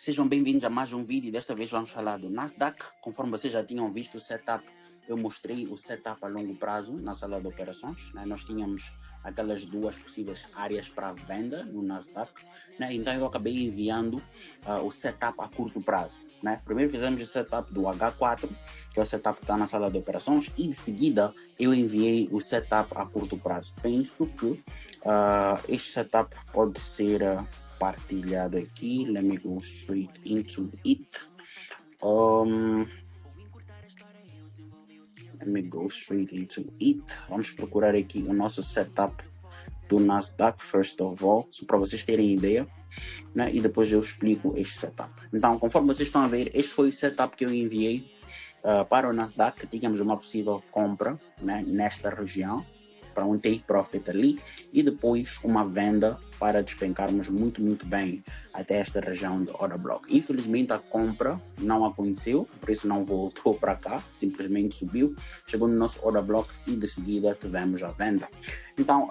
Sejam bem-vindos a mais um vídeo. Desta vez vamos falar do Nasdaq. Conforme vocês já tinham visto o setup, eu mostrei o setup a longo prazo na sala de operações, né? Nós tínhamos aquelas duas possíveis áreas para venda no Nasdaq, né? Então eu acabei enviando o setup a curto prazo, né? Primeiro fizemos o setup do H4, que é o setup que está na sala de operações, e de seguida eu enviei o setup a curto prazo. Penso que este setup pode ser partilhado aqui. Let me go straight into it. Let me go straight into it. Vamos procurar aqui o nosso setup do Nasdaq, first of all, só para vocês terem ideia, né? E depois eu explico este setup. Então, conforme vocês estão a ver, este foi o setup que eu enviei para o Nasdaq. Tínhamos uma possível compra, né, nesta região, para um take profit ali, e depois uma venda para despencarmos muito bem até esta região de order block. Infelizmente a compra não aconteceu, o preço não voltou para cá, simplesmente subiu, chegou no nosso order block e de seguida tivemos a venda. Então,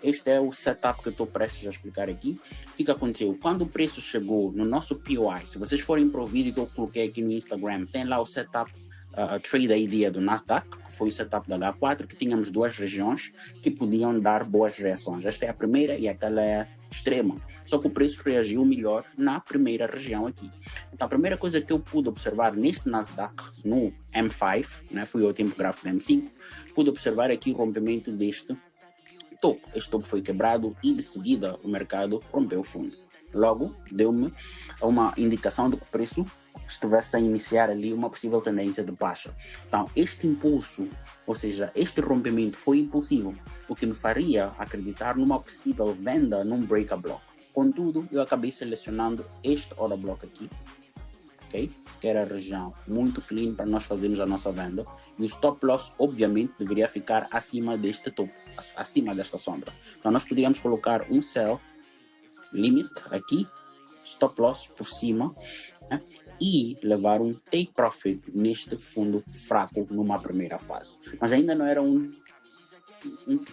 este é o setup que eu estou prestes a explicar aqui. O que aconteceu? Quando o preço chegou no nosso POI, se vocês forem para o vídeo que eu coloquei aqui no Instagram, tem lá o setup Trade ID do Nasdaq, que foi o setup da H4, que tínhamos duas regiões que podiam dar boas reações. Esta é a primeira e aquela é extrema. Só que o preço reagiu melhor na primeira região aqui. Então a primeira coisa que eu pude observar neste Nasdaq, no M5, né, fui ao tempo gráfico do M5, pude observar aqui o rompimento deste topo. Este topo foi quebrado e de seguida o mercado rompeu o fundo. Logo, deu-me uma indicação de que o preço estivesse a iniciar ali uma possível tendência de baixa. Então, este impulso, ou seja, este rompimento foi impulsivo, o que me faria acreditar numa possível venda num break a block. Contudo, eu acabei selecionando este order block aqui, okay? Que era a região muito clean para nós fazermos a nossa venda, e o stop loss obviamente deveria ficar acima deste topo, acima desta sombra. Então nós poderíamos colocar um sell limit aqui, stop loss por cima, né? E levar um take profit neste fundo fraco numa primeira fase. Mas ainda não era um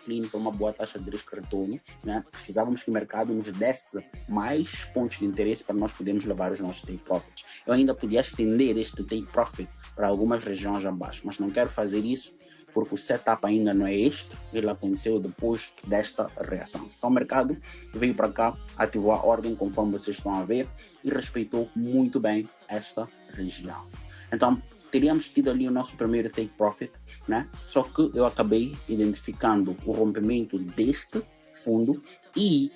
clean para uma boa taxa de risco retorno, né? Precisávamos que o mercado nos desse mais pontos de interesse para nós podermos levar os nossos take profits. Eu ainda podia estender este take profit para algumas regiões abaixo, mas não quero fazer isso porque o setup ainda não é este, ele aconteceu depois desta reação. Então o mercado veio para cá, ativou a ordem conforme vocês estão a ver e respeitou muito bem esta região. Então teríamos tido ali o nosso primeiro take profit, né? Só que eu acabei identificando o rompimento deste fundo e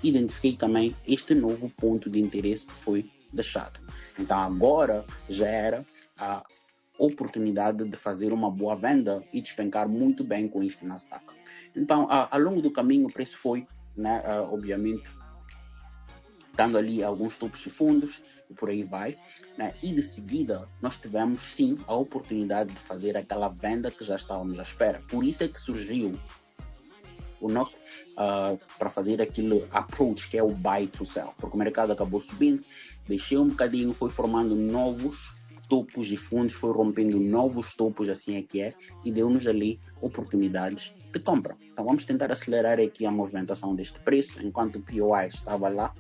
identifiquei também este novo ponto de interesse que foi deixado. Então agora já era a oportunidade de fazer uma boa venda e despencar muito bem com este Nasdaq. Então, ao longo do caminho, o preço foi, né, obviamente, dando ali alguns topos de fundos e por aí vai, né? E de seguida nós tivemos sim a oportunidade de fazer aquela venda que já estávamos à espera. Por isso é que surgiu o nosso para fazer aquele approach que é o buy to sell, porque o mercado acabou subindo, deixou um bocadinho, foi formando novos topos de fundos, foi rompendo novos topos, assim é que é, e deu-nos ali oportunidades de compra. Então vamos tentar acelerar aqui a movimentação deste preço, enquanto o POI estava lá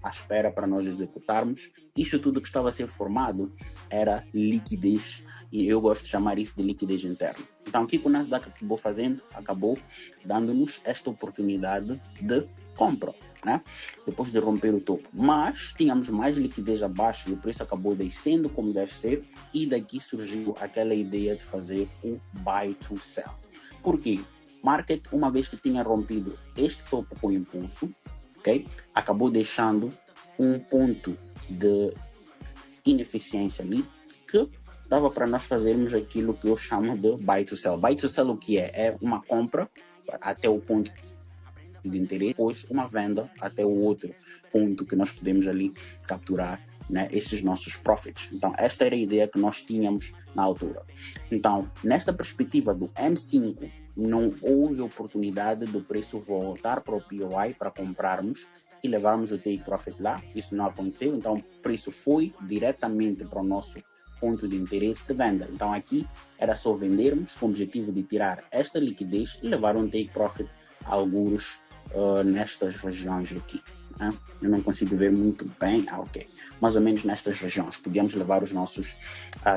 à espera para nós executarmos. Isto tudo que estava a ser formado era liquidez, e eu gosto de chamar isso de liquidez interna. Então o que o Nasdaq acabou fazendo? Acabou dando-nos esta oportunidade de compra, né? Depois de romper o topo, mas tínhamos mais liquidez abaixo e o preço acabou descendo como deve ser, e daqui surgiu aquela ideia de fazer o buy to sell. Por quê? Market, uma vez que tinha rompido este topo com impulso, okay, acabou deixando um ponto de ineficiência ali que dava para nós fazermos aquilo que eu chamo de buy to sell. Buy to sell o que é? É uma compra até o ponto de interesse, depois uma venda até o outro ponto que nós podemos ali capturar, né, esses nossos profits. Então esta era a ideia que nós tínhamos na altura. Então nesta perspectiva do M5 não houve oportunidade do preço voltar para o POI para comprarmos e levarmos o take profit lá. Isso não aconteceu, então o preço foi diretamente para o nosso ponto de interesse de venda. Então aqui era só vendermos com o objetivo de tirar esta liquidez e levar um take profit a alguns nestas regiões aqui. né? Eu não consigo ver muito bem, ok. Mais ou menos nestas regiões, podíamos levar os nossos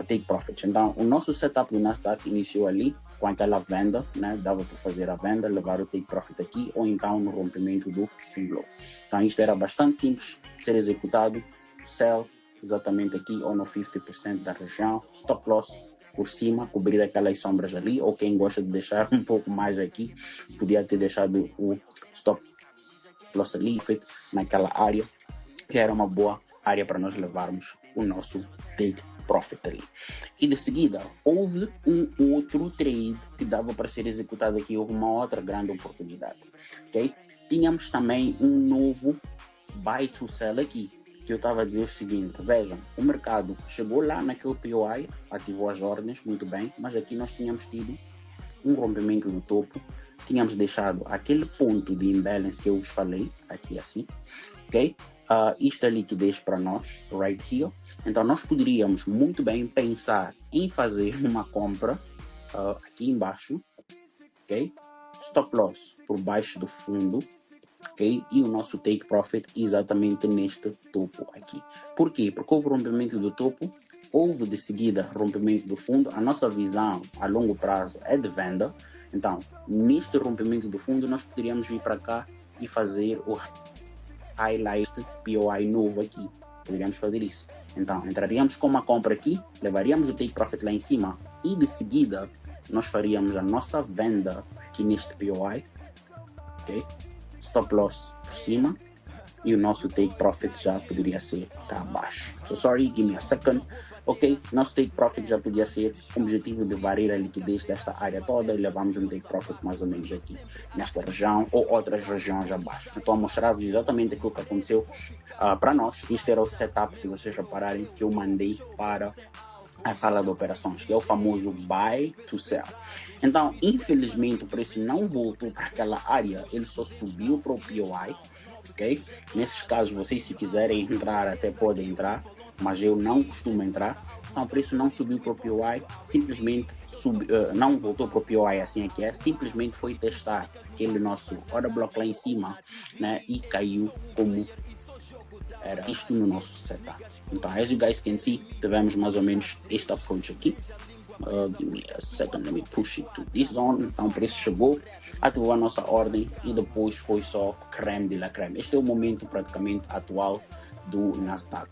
take profits. Então, o nosso setup do Nasdaq iniciou ali, com aquela venda, né? Dava para fazer a venda, levar o take profit aqui, ou então no rompimento do swing low. Então, isto era bastante simples de ser executado, sell exatamente aqui, ou no 50% da região, stop loss por cima, cobrir aquelas sombras ali, ou quem gosta de deixar um pouco mais aqui, podia ter deixado o stop loss ali, feito naquela área, que era uma boa área para nós levarmos o nosso take profit ali. E de seguida, houve um outro trade que dava para ser executado aqui, houve uma outra grande oportunidade, ok? Tínhamos também um novo buy to sell aqui, que eu estava a dizer o seguinte, vejam, o mercado chegou lá naquele POI, ativou as ordens, muito bem, mas aqui nós tínhamos tido um rompimento do topo, tínhamos deixado aquele ponto de imbalance que eu vos falei, aqui assim, ok? Isto é liquidez para nós, right here. Então nós poderíamos muito bem pensar em fazer uma compra aqui embaixo, ok? Stop loss por baixo do fundo, ok? E o nosso take profit exatamente neste topo aqui. Por quê? Porque houve rompimento do topo, houve de seguida rompimento do fundo. A nossa visão a longo prazo é de venda. Então, neste rompimento do fundo, nós poderíamos vir para cá e fazer o highlight POI novo aqui. Poderíamos fazer isso. Então, entraríamos com uma compra aqui, levaríamos o take profit lá em cima e de seguida nós faríamos a nossa venda aqui neste POI, ok? Stop loss por cima e o nosso take profit já poderia ser cá abaixo. So sorry, give me a second. Ok, nosso take profit já podia ser o objetivo de varrer a liquidez desta área toda e levamos um take profit mais ou menos aqui nesta região ou outras regiões abaixo. Então, mostrar-vos exatamente aquilo que aconteceu para nós. Isto era o setup, se vocês repararem, que eu mandei para a sala de operações, que é o famoso buy to sell. Então, infelizmente, o preço não voltou para aquela área, ele só subiu para o POI, ok? Nesses casos, vocês se quiserem entrar, até podem entrar, mas eu não costumo entrar. Então, o preço não subiu para o POI, simplesmente não voltou para o POI assim é que é, simplesmente foi testar aquele nosso order block lá em cima, né? E caiu como era isto no nosso setup. Então, as you guys can see, tivemos mais ou menos este approach aqui. Give me a second, let me push it to this zone. Então, o preço chegou, ativou a nossa ordem e depois foi só creme de la creme. Este é o momento praticamente atual do Nasdaq.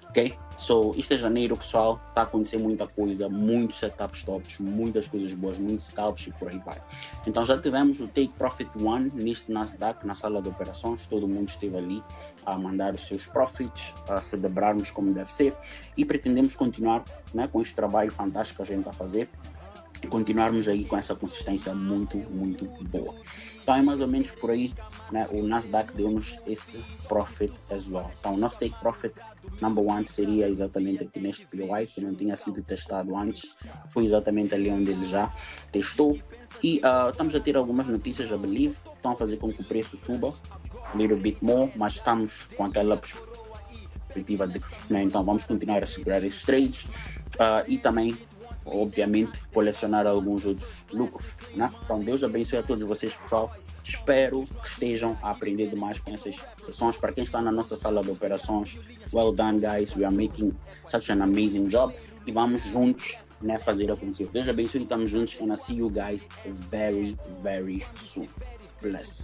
Ok? So, isto é janeiro, pessoal. Está a acontecer muita coisa, muitos setups tops, muitas coisas boas, muitos scalps e por aí vai. Então, já tivemos o Take Profit One neste Nasdaq, na sala de operações. Todo mundo esteve ali a mandar os seus profits, a celebrarmos como deve ser. E pretendemos continuar, né, com este trabalho fantástico que a gente está a fazer. E continuarmos aí com essa consistência muito, muito boa. Então é mais ou menos por aí, né? O Nasdaq deu-nos esse profit as well. Então o nosso take profit number one seria exatamente aqui neste POI, que não tinha sido testado antes. Foi exatamente ali onde ele já testou. E estamos a ter algumas notícias, I believe, que estão a fazer com que o preço suba a little bit more, mas estamos com aquela perspectiva de, né? Então vamos continuar a segurar esses trades e também obviamente colecionar alguns outros lucros, né? Então Deus abençoe a todos vocês, pessoal. Espero que estejam a aprender demais com essas sessões. Para quem está na nossa sala de operações, well done guys, we are making such an amazing job e vamos juntos, né, fazer acontecer. Deus abençoe, estamos juntos and I see you guys very, very soon. Bless.